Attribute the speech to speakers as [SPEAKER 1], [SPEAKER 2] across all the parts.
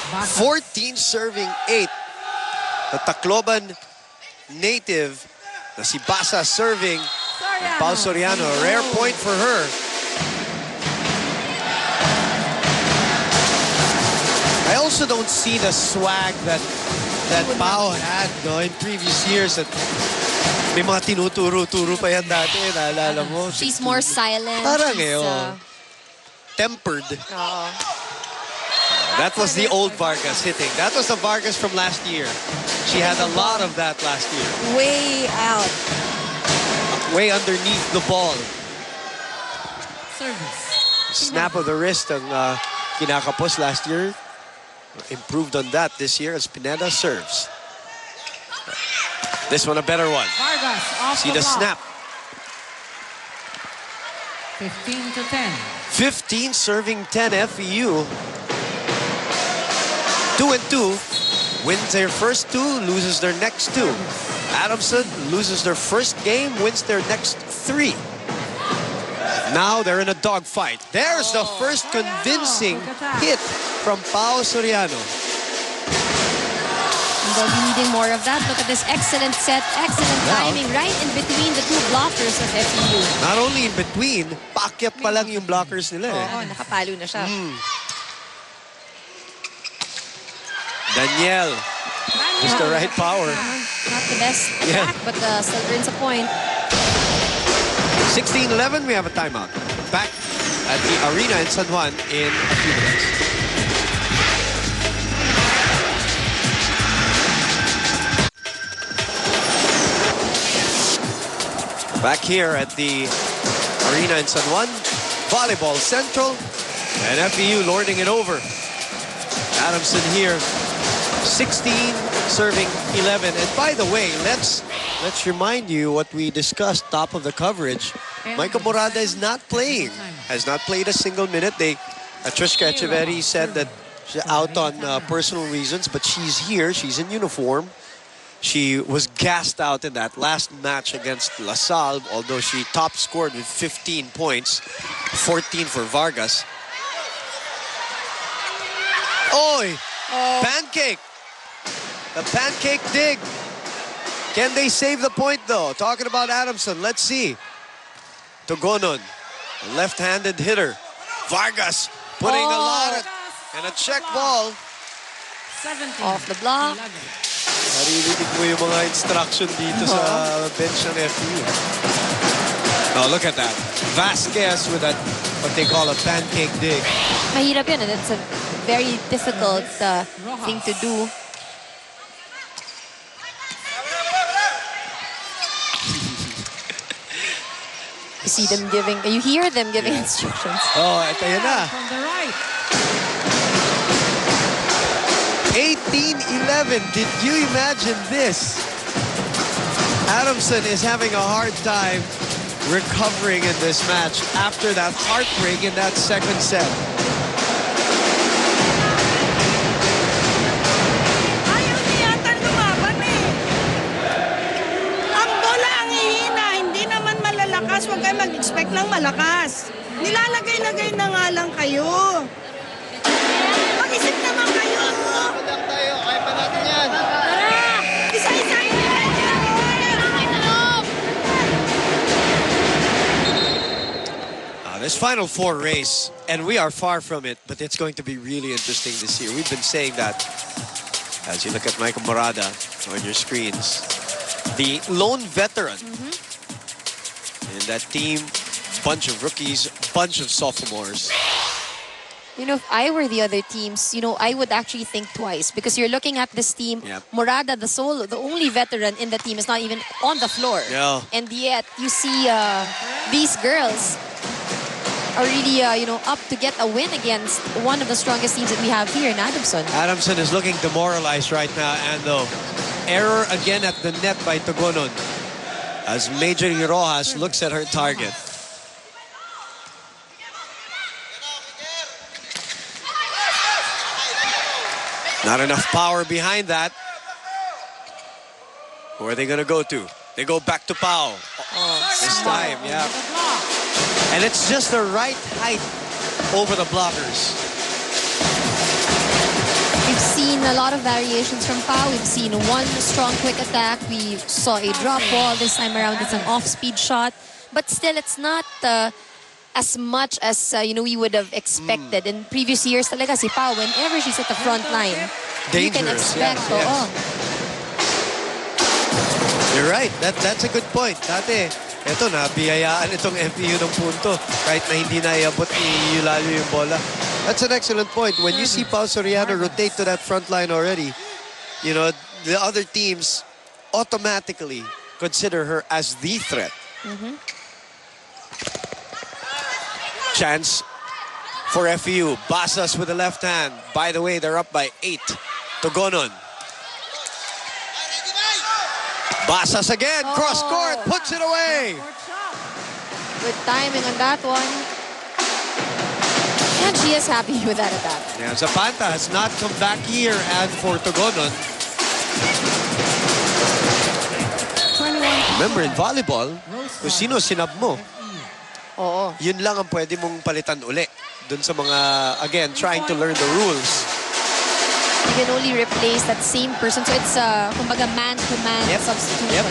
[SPEAKER 1] 14 serving 8. The Tacloban native, na si Basa serving. Pao Soriano, a rare point for her. I also don't see the swag that Pao had in previous years. That may mga tinuturo-turo pa yan dati, naalala mo.
[SPEAKER 2] She's more silent.
[SPEAKER 1] Parang tempered. That was the old Vargas hitting. That was the Vargas from last year. She had a lot of that last year.
[SPEAKER 2] Way out.
[SPEAKER 1] Way underneath the ball.
[SPEAKER 3] Service.
[SPEAKER 1] Snap of the wrist ang kinakapos last year. Improved on that this year as Pineda serves. This one a better one.
[SPEAKER 3] Vargas off
[SPEAKER 1] See the snap.
[SPEAKER 3] 15 to 10.
[SPEAKER 1] 15 serving 10 FEU. 2-2. Wins their first 2, loses their next 2. Adamson loses their first game, wins their next 3. Now they're in a dogfight. There's the first convincing hit from Pao Soriano.
[SPEAKER 2] They'll be needing more of that. Look at this excellent set, excellent timing right in between the 2 blockers of FEU.
[SPEAKER 1] Not only in between, paakyat pa lang yung blockers nila.
[SPEAKER 2] Nakapalo na siya.
[SPEAKER 1] Daniel, just the right power.
[SPEAKER 2] Not the best attack, but still earns a point.
[SPEAKER 1] 16-11, we have a timeout. Back at the arena in San Juan in a few minutes. Back here at the arena in San Juan, Volleyball Central, and FEU lording it over. Adamson here, 16 serving 11. And by the way, let's remind you what we discussed top of the coverage. Michael Morada is not playing, has not played a single minute. Trishka Echeverri said that she's out on personal reasons, but she's here, she's in uniform. She was gassed out in that last match against La Salle, although she top scored with 15 points, 14 for Vargas. Oy! Pancake! The pancake dig. Can they save the point though? Talking about Adamson, let's see. Togonon, a left-handed hitter. Vargas putting a lot of, and a check ball.
[SPEAKER 3] 17.
[SPEAKER 2] Off the block.
[SPEAKER 1] Naririnig mo yung mga instruction dito sa bench ng FEU. Oh, look at that. Vasquez with that, what they call a pancake dig.
[SPEAKER 2] Mahirap yun, and it's a very difficult thing to do. You see them giving, you hear them giving instructions.
[SPEAKER 1] Oh, ito yun na.
[SPEAKER 3] From the right.
[SPEAKER 1] 18-11. Did you imagine this? Adamson is having a hard time recovering in this match after that heartbreak in that second set.
[SPEAKER 4] Ayaw niya yata lumaban eh. Ang bola ang hihina, hindi naman malalakas. Huwag kayo mag-expect ng malakas. Nilalagay-lagay na nga lang kayo. Mag-isip naman kayo.
[SPEAKER 1] Padang tayo, kaya pa natin yan.
[SPEAKER 4] Isa-isahin nila yan.
[SPEAKER 1] This Final Four race, and we are far from it, but it's going to be really interesting this year. We've been saying that as you look at Michael Morada on your screens. The lone veteran in that team, bunch of rookies, bunch of sophomores.
[SPEAKER 2] You know, if I were the other teams, you know, I would actually think twice because you're looking at this team.
[SPEAKER 1] Yep.
[SPEAKER 2] Morada, the only veteran in the team, is not even on the floor.
[SPEAKER 1] Yeah.
[SPEAKER 2] And yet, you see these girls are really, you know, up to get a win against one of the strongest teams that we have here in Adamson.
[SPEAKER 1] Adamson is looking demoralized right now, and the error again at the net by Togonon as Major Rojas looks at her target. Not enough power behind that. Where are they going to go to? They go back to Pao. This time, yeah. And it's just the right height over the blockers.
[SPEAKER 2] We've a lot of variations from Pau. We've seen one strong quick attack. We saw a drop ball. This time around, it's an off-speed shot. But still, it's not as much as we would have expected. In previous years talaga, si Pau, whenever she's at the front line, you can
[SPEAKER 1] Dangerous,
[SPEAKER 2] expect.
[SPEAKER 1] yes, yes.
[SPEAKER 2] Oo.
[SPEAKER 1] You're right. That's a good point. Dati, eto na, biyayaan itong FEU ng punto kahit na hindi na iabot ni Eulalia yung bola. That's an excellent point. When you see Pau Soriano rotate to that front line already, the other teams automatically consider her as the threat. Chance for FEU. Basas with the left hand. By the way, they're up by 8. Togonon. Basas again. Cross court. Puts it away.
[SPEAKER 2] Good timing on that one. And she is happy with that attack.
[SPEAKER 1] Yeah, Zapata has not come back here, and for Togonon.
[SPEAKER 3] 21.
[SPEAKER 1] Remember, in volleyball, kung sino sinab mo,
[SPEAKER 2] Oo.
[SPEAKER 1] yun lang ang pwede mong palitan uli. Dun sa mga, again, trying to learn the rules.
[SPEAKER 2] You can only replace that same person. So it's kumbaga man-to-man substitution.
[SPEAKER 1] Yep.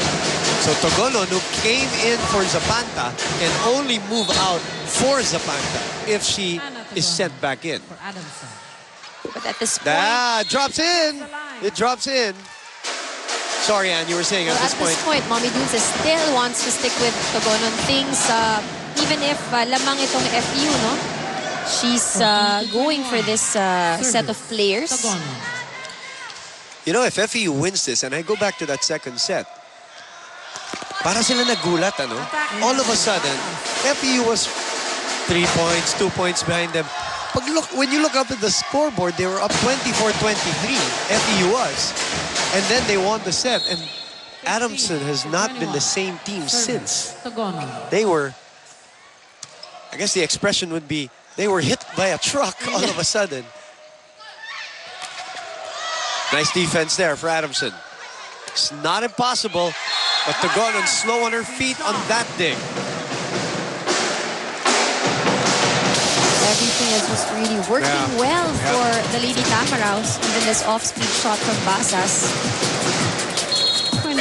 [SPEAKER 1] So Togonon, who came in for Zapanta, can only move out for Zapanta if she is sent back in.
[SPEAKER 3] For Adamson.
[SPEAKER 2] But at this point,
[SPEAKER 1] Drops in. It drops in. Sorry, Ann, you were saying at this point.
[SPEAKER 2] Mommy Dunes still wants to stick with Togonon things. Even if lamang itong FU, no? She's going for this set of players.
[SPEAKER 3] Togonon.
[SPEAKER 1] If FEU wins this, and I go back to that second set, para sila nagulat, ano? All of a sudden, FEU was 3 points, 2 points behind them. When you look up at the scoreboard, they were up 24-23. FEU was. And then they won the set. And Adamson has not been the same team since.
[SPEAKER 3] Togonon.
[SPEAKER 1] They were, I guess the expression would be, they were hit by a truck all of a sudden. Nice defense there for Adamson. It's not impossible, but Togonon slow on her feet on that dig.
[SPEAKER 2] Everything is just really working well for the Lady Tamaraws. Even this off-speed shot from Basas.
[SPEAKER 3] 22.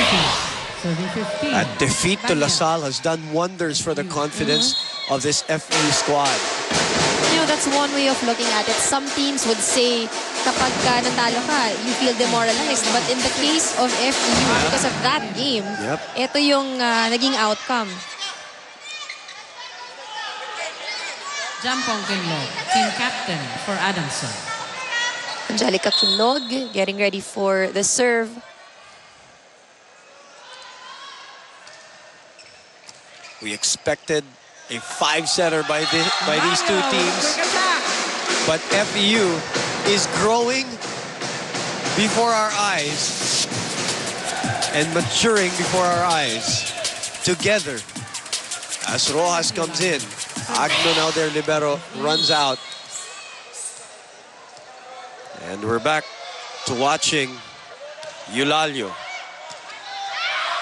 [SPEAKER 3] Serving 15.
[SPEAKER 1] That defeat to LaSalle has done wonders for the confidence of this FEU squad.
[SPEAKER 2] That's one way of looking at it. Some teams would say, kapag natalo ka, you feel demoralized. But in the case of FEU, because of that game, ito yung naging outcome.
[SPEAKER 3] Jampong Kinlog, team captain for Adamson.
[SPEAKER 2] Angelica Kinlog getting ready for the serve.
[SPEAKER 1] We expected a 5-setter by these two teams. But FEU is growing before our eyes and maturing before our eyes together. As Rojas comes in, Agno now their libero runs out. And we're back to watching Eulalia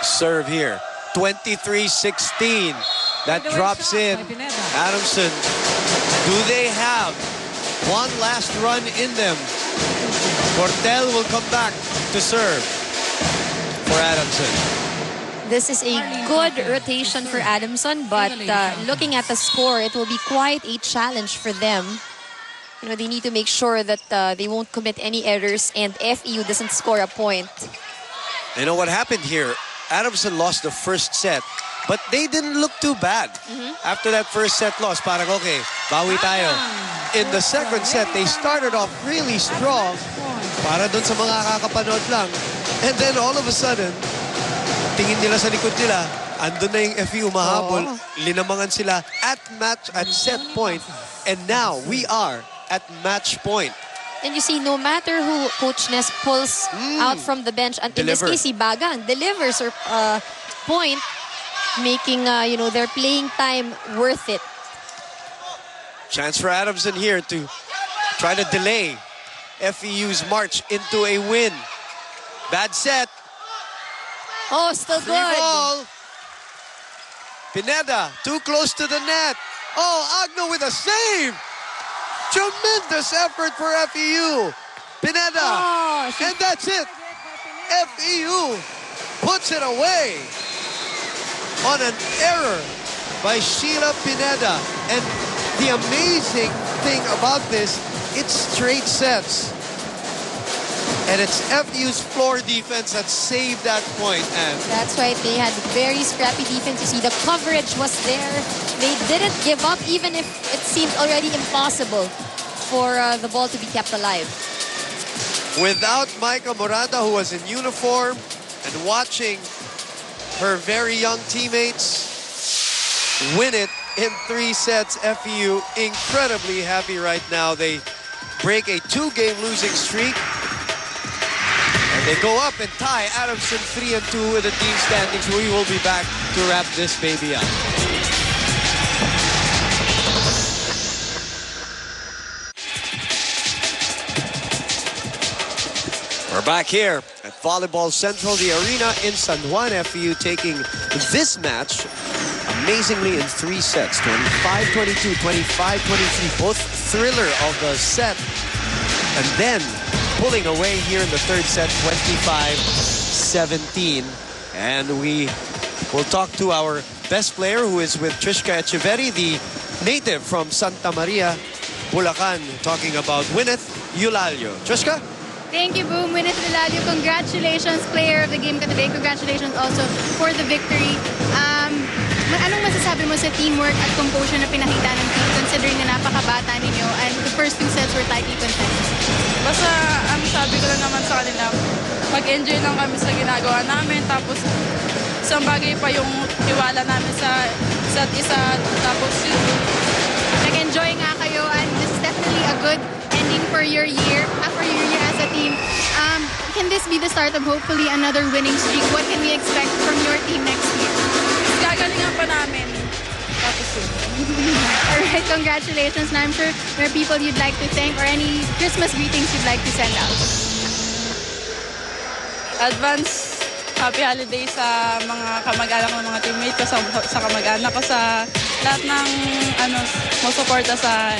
[SPEAKER 1] serve here. 23-16. That drops in. Adamson, do they have one last run in them? Cortel will come back to serve for Adamson.
[SPEAKER 2] This is a good rotation for Adamson, but looking at the score, it will be quite a challenge for them. They need to make sure that they won't commit any errors and FEU doesn't score a point.
[SPEAKER 1] You know what happened here? Adamson lost the first set, but they didn't look too bad. After that first set loss, parang okay, bawi tayo. In the second set, they started off really strong para dun sa mga kakapanood lang. And then all of a sudden, tingin nila sa likod nila, andun na yung FEU mahabol, linamangan sila at set point. And now we are at match point.
[SPEAKER 2] And you see, no matter who Coach Ness pulls out from the bench, and in this case, si Bagang delivers her point, making their playing time worth it.
[SPEAKER 1] Chance for Adamson here to try to delay FEU's march into a win. Bad set.
[SPEAKER 2] Oh, still
[SPEAKER 1] Free
[SPEAKER 2] good.
[SPEAKER 1] ball. Pineda, too close to the net. Oh, Agno with a save. Tremendous effort for FEU. Pineda.
[SPEAKER 2] Oh,
[SPEAKER 1] And that's it. FEU puts it away on an error by Sheila Pineda. And the amazing thing about this, it's straight sets. And it's FEU's floor defense that saved that point. And
[SPEAKER 2] That's right. They had very scrappy defense. You see, the coverage was there. They didn't give up, even if it seemed already impossible for the ball to be kept alive.
[SPEAKER 1] without Micah Morata, who was in uniform, and watching her very young teammates win it in 3 sets, FEU incredibly happy right now. They break a 2-game losing streak. And they go up and tie Adamson 3-2 with the team standings. We will be back to wrap this baby up. We're back here at Volleyball Central, the arena in San Juan. FEU taking this match amazingly in 3 sets, 25-22, 25-23, both thriller of the set, and then pulling away here in the 3rd set, 25-17. And we will talk to our best player, who is with Trishka Echeverry, the native from Santa Maria, Bulacan, talking about Gwyneth Eulalio. Trishka?
[SPEAKER 5] Thank you, Boom. Gwyneth Eulalio, congratulations, player of the game ka today. Congratulations also for the victory. Anong masasabi mo sa teamwork at composure na pinakita ng team, considering na napakabata ninyo and the first 2 sets were tightly contested?
[SPEAKER 6] Basta ang sabi ko lang naman sa kanila, mag-enjoy lang kami sa ginagawa namin. Tapos isang bagay pa yung tiwala namin sa isa't isa. Tapos
[SPEAKER 5] Nag-enjoy nga kayo and this is definitely a good ending for your year as a team. Can this be the start of hopefully another winning streak? What can we expect from your team next year?
[SPEAKER 6] gagalingan pa namin. Tapos yun.
[SPEAKER 5] Alright, congratulations. And I'm sure there are people you'd like to thank or any Christmas greetings you'd like to send out.
[SPEAKER 6] Advance happy holiday sa mga kamag-anak ng mga teammates ko, sa kamag-anak ko, sa lahat ng suporta sa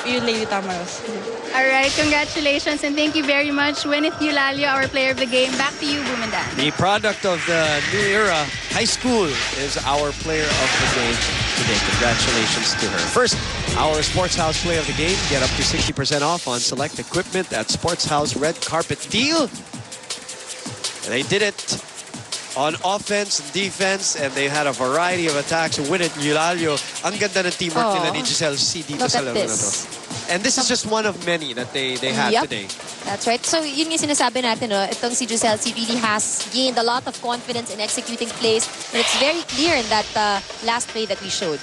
[SPEAKER 6] FEU Lady Tamaraws.
[SPEAKER 5] Alright, congratulations and thank you very much. Gwyneth Eulalio, our player of the game. Back to you, Bumandan.
[SPEAKER 1] The product of the new era, high school, is our player of the game today. Congratulations to her. First, our Sports House player of the game. Get up to 60% off on select equipment at Sports House Red Carpet Deal. And they did it on offense and defense, and they had a variety of attacks. Gwyneth Eulalio, ang ganda ng teamwork nila ni Giselle C. dito sa laro na to. And this is just one of many that they had today.
[SPEAKER 2] That's right. So yun yung sinasabi natin, no? Itong si Giselle C really has gained a lot of confidence in executing plays. And it's very clear in that last play that we showed.